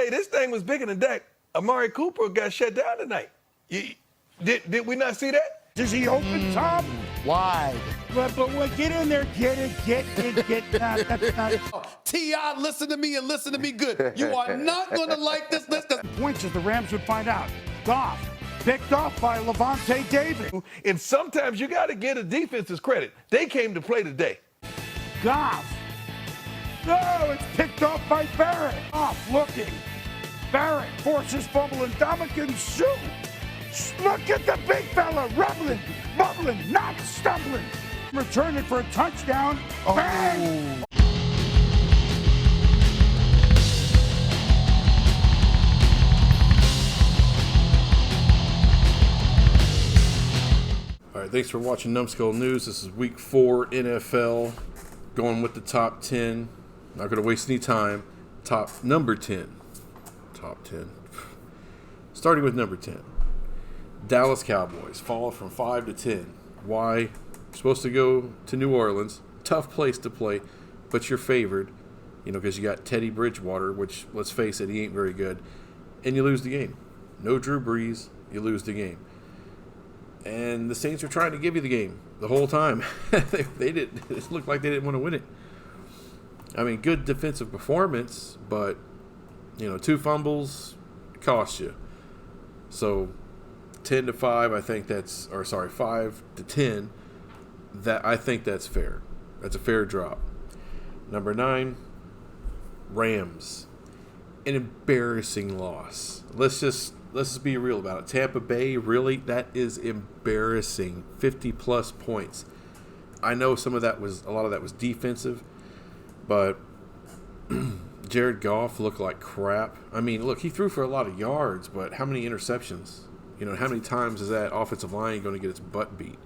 Hey, this thing was bigger than Dak. Amari Cooper got shut down tonight. Did we not see that? Does he open, Tom? Wide. But get in there, get it. That's not. T.I., listen to me and listen to me good. You are not going to like this list. Points as the Rams would find out. Goff, picked off by Levante David. And sometimes you got to give the defenses credit. They came to play today. Goff. No, it's picked off by Barrett. Off looking. Barrett forces fumble and Dominican Sue. Look at the big fella, rumbling, bubbling, not stumbling. Return it for a touchdown. Bang! All right, thanks for watching Numbskull News. This is Week 4 NFL, going with the top 10. Not going to waste any time. Number 10. Top 10. Starting with number 10. Dallas Cowboys fall from 5 to 10. Why? You're supposed to go to New Orleans. Tough place to play, but you're favored, because you got Teddy Bridgewater, which, let's face it, he ain't very good. And you lose the game. No Drew Brees, you lose the game. And the Saints are trying to give you the game the whole time. they didn't. It looked like they didn't want to win it. I mean, good defensive performance, but, 2 fumbles cost you. So 10 to 5, I think 5 to 10, I think that's fair. That's a fair drop. Number 9, Rams. An embarrassing loss. Let's just be real about it. Tampa Bay, really, that is embarrassing. 50-plus points. I know a lot of that was defensive, but Jared Goff looked like crap. I mean, look, he threw for a lot of yards, but how many interceptions? How many times is that offensive line going to get its butt beat?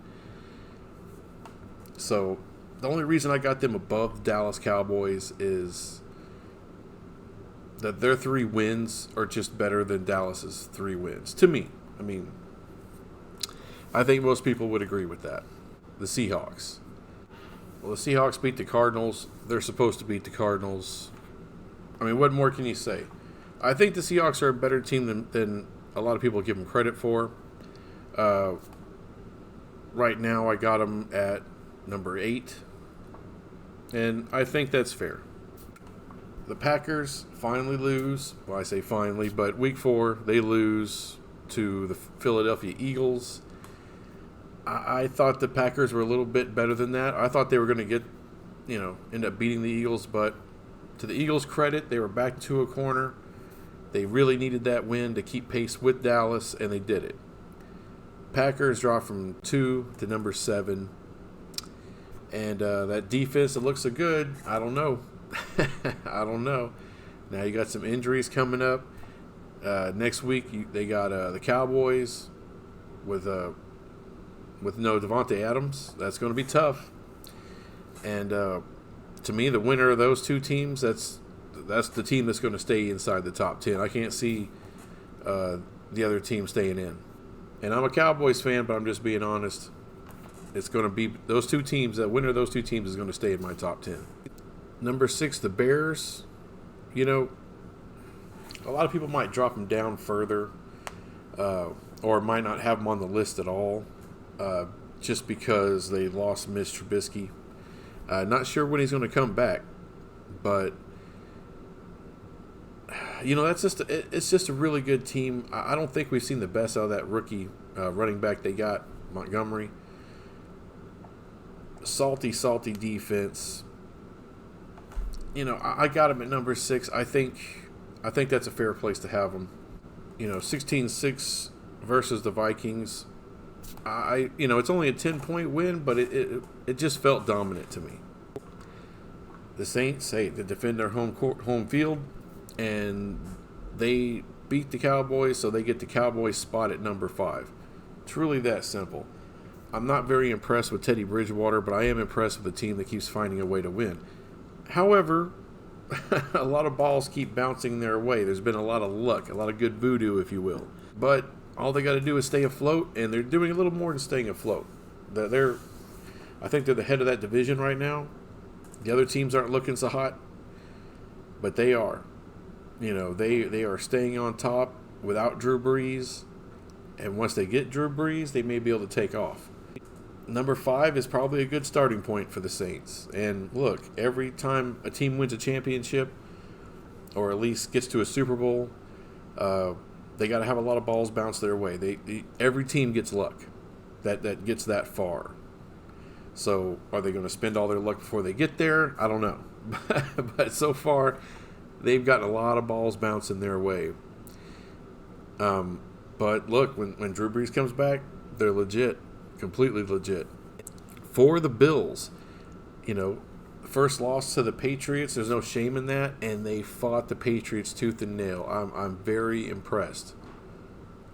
So the only reason I got them above the Dallas Cowboys is that their 3 wins are just better than Dallas's 3 wins. To me. I mean, I think most people would agree with that. The Seahawks. Well, the Seahawks beat the Cardinals. They're supposed to beat the Cardinals. I mean, what more can you say? I think the Seahawks are a better team than a lot of people give them credit for. Right now, I got them at number 8. And I think that's fair. The Packers finally lose. Well, I say finally, but Week 4, they lose to the Philadelphia Eagles. I thought the Packers were a little bit better than that. I thought they were going to end up beating the Eagles, but to the Eagles' credit, they were back to a corner. They really needed that win to keep pace with Dallas, and they did it. Packers dropped from 2 to number 7. And that defense that looks so good, I don't know. I don't know. Now you got some injuries coming up. Next week, they got the Cowboys with no Devontae Adams. That's going to be tough. And to me, the winner of those 2 teams, that's the team that's going to stay inside the top 10. I can't see the other team staying in. And I'm a Cowboys fan, but I'm just being honest. It's going to be those 2 teams. The winner of those 2 teams is going to stay in my top 10. Number 6, the Bears. A lot of people might drop them down further or might not have them on the list at all just because they lost Mitch Trubisky. Not sure when he's going to come back, but it's just a really good team. I don't think we've seen the best out of that rookie running back they got, Montgomery. Salty defense. I got him at number 6. I think that's a fair place to have him. 16-6 versus the Vikings. It's only a 10-point win, but it just felt dominant to me. The Saints, they defend their home field, and they beat the Cowboys, so they get the Cowboys spot at number 5. Truly that simple. I'm not very impressed with Teddy Bridgewater, but I am impressed with a team that keeps finding a way to win. However, a lot of balls keep bouncing their way. There's been a lot of luck, a lot of good voodoo, if you will. But all they got to do is stay afloat, and they're doing a little more than staying afloat. I think they're the head of that division right now. The other teams aren't looking so hot, but they are. They are staying on top without Drew Brees. And once they get Drew Brees, they may be able to take off. Number 5 is probably a good starting point for the Saints. And look, every time a team wins a championship, or at least gets to a Super Bowl, they got to have a lot of balls bounce their way. Every team gets luck that gets that far. So are they going to spend all their luck before they get there? I don't know. But so far, they've gotten a lot of balls bouncing their way. But look, when Drew Brees comes back, they're legit, completely legit. For the Bills, first loss to the Patriots, there's no shame in that, and they fought the Patriots tooth and nail. I'm very impressed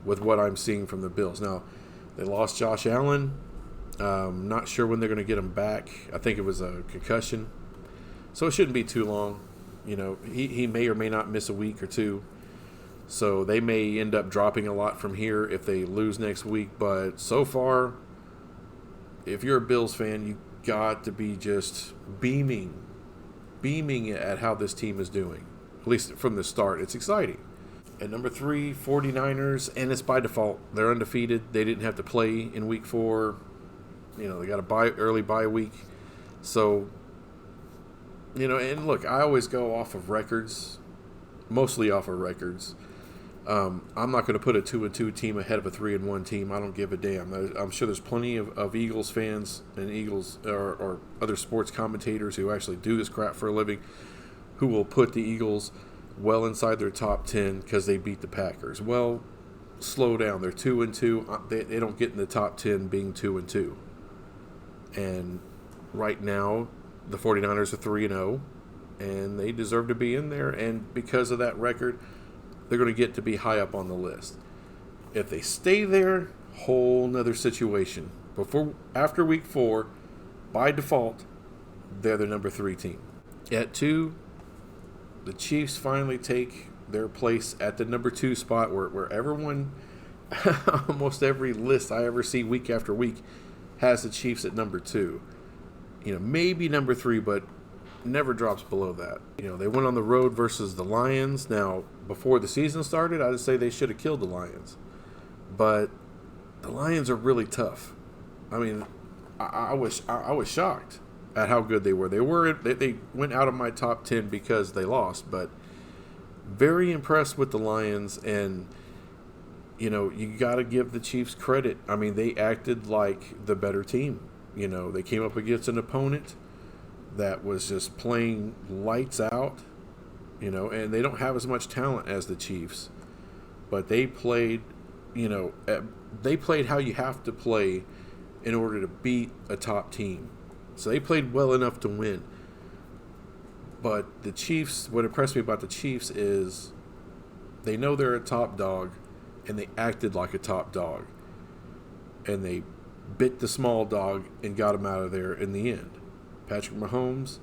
with what I'm seeing from the Bills. Now, they lost Josh Allen. Not sure when they're going to get him back. I think it was a concussion. So it shouldn't be too long. He may or may not miss a week or two. So they may end up dropping a lot from here if they lose next week. But so far, if you're a Bills fan, you got to be just beaming at how this team is doing. At least from the start. It's exciting. At number 3, 49ers, and it's by default. They're undefeated. They didn't have to play in week 4. They got a early bye week. So, and look, I always go off of records, mostly off of records. I'm not going to put a 2-2 team ahead of a 3-1 team. I don't give a damn. I'm sure there's plenty of Eagles fans and Eagles or other sports commentators who actually do this crap for a living who will put the Eagles well inside their top 10 because they beat the Packers. Well, slow down. They're 2-2. They don't get in the top 10 being 2-2. And right now, the 49ers are 3-0, and they deserve to be in there. And because of that record, they're going to get to be high up on the list. If they stay there, whole nother situation. After week 4, by default, they're the number 3 team. At 2, the Chiefs finally take their place at the number 2 spot where everyone, almost every list I ever see week after week, has the Chiefs at number 2. Maybe number 3, but never drops below that. They went on the road versus the Lions. Now, before the season started, I'd say they should have killed the Lions. But the Lions are really tough. I mean, I was shocked at how good they were. They went out of my top 10 because they lost, but very impressed with the Lions. And you got to give the Chiefs credit. I mean, they acted like the better team. They came up against an opponent that was just playing lights out, and they don't have as much talent as the Chiefs, but they played, they played how you have to play in order to beat a top team. So they played well enough to win. But the Chiefs, what impressed me about the Chiefs is they know they're a top dog, and they acted like a top dog. And they bit the small dog and got him out of there in the end. Patrick Mahomes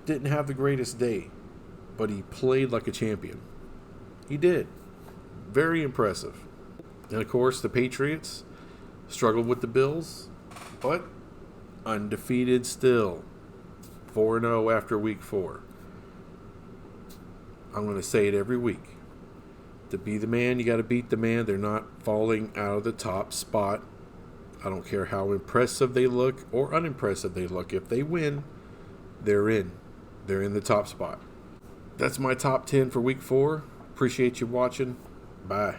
didn't have the greatest day, but he played like a champion. He did. Very impressive. And, of course, the Patriots struggled with the Bills, but undefeated still. 4-0 after week 4. I'm going to say it every week. To be the man, you got to beat the man. They're not falling out of the top spot. I don't care how impressive they look or unimpressive they look. If they win, they're in. They're in the top spot. That's my top 10 for week 4. Appreciate you watching. Bye.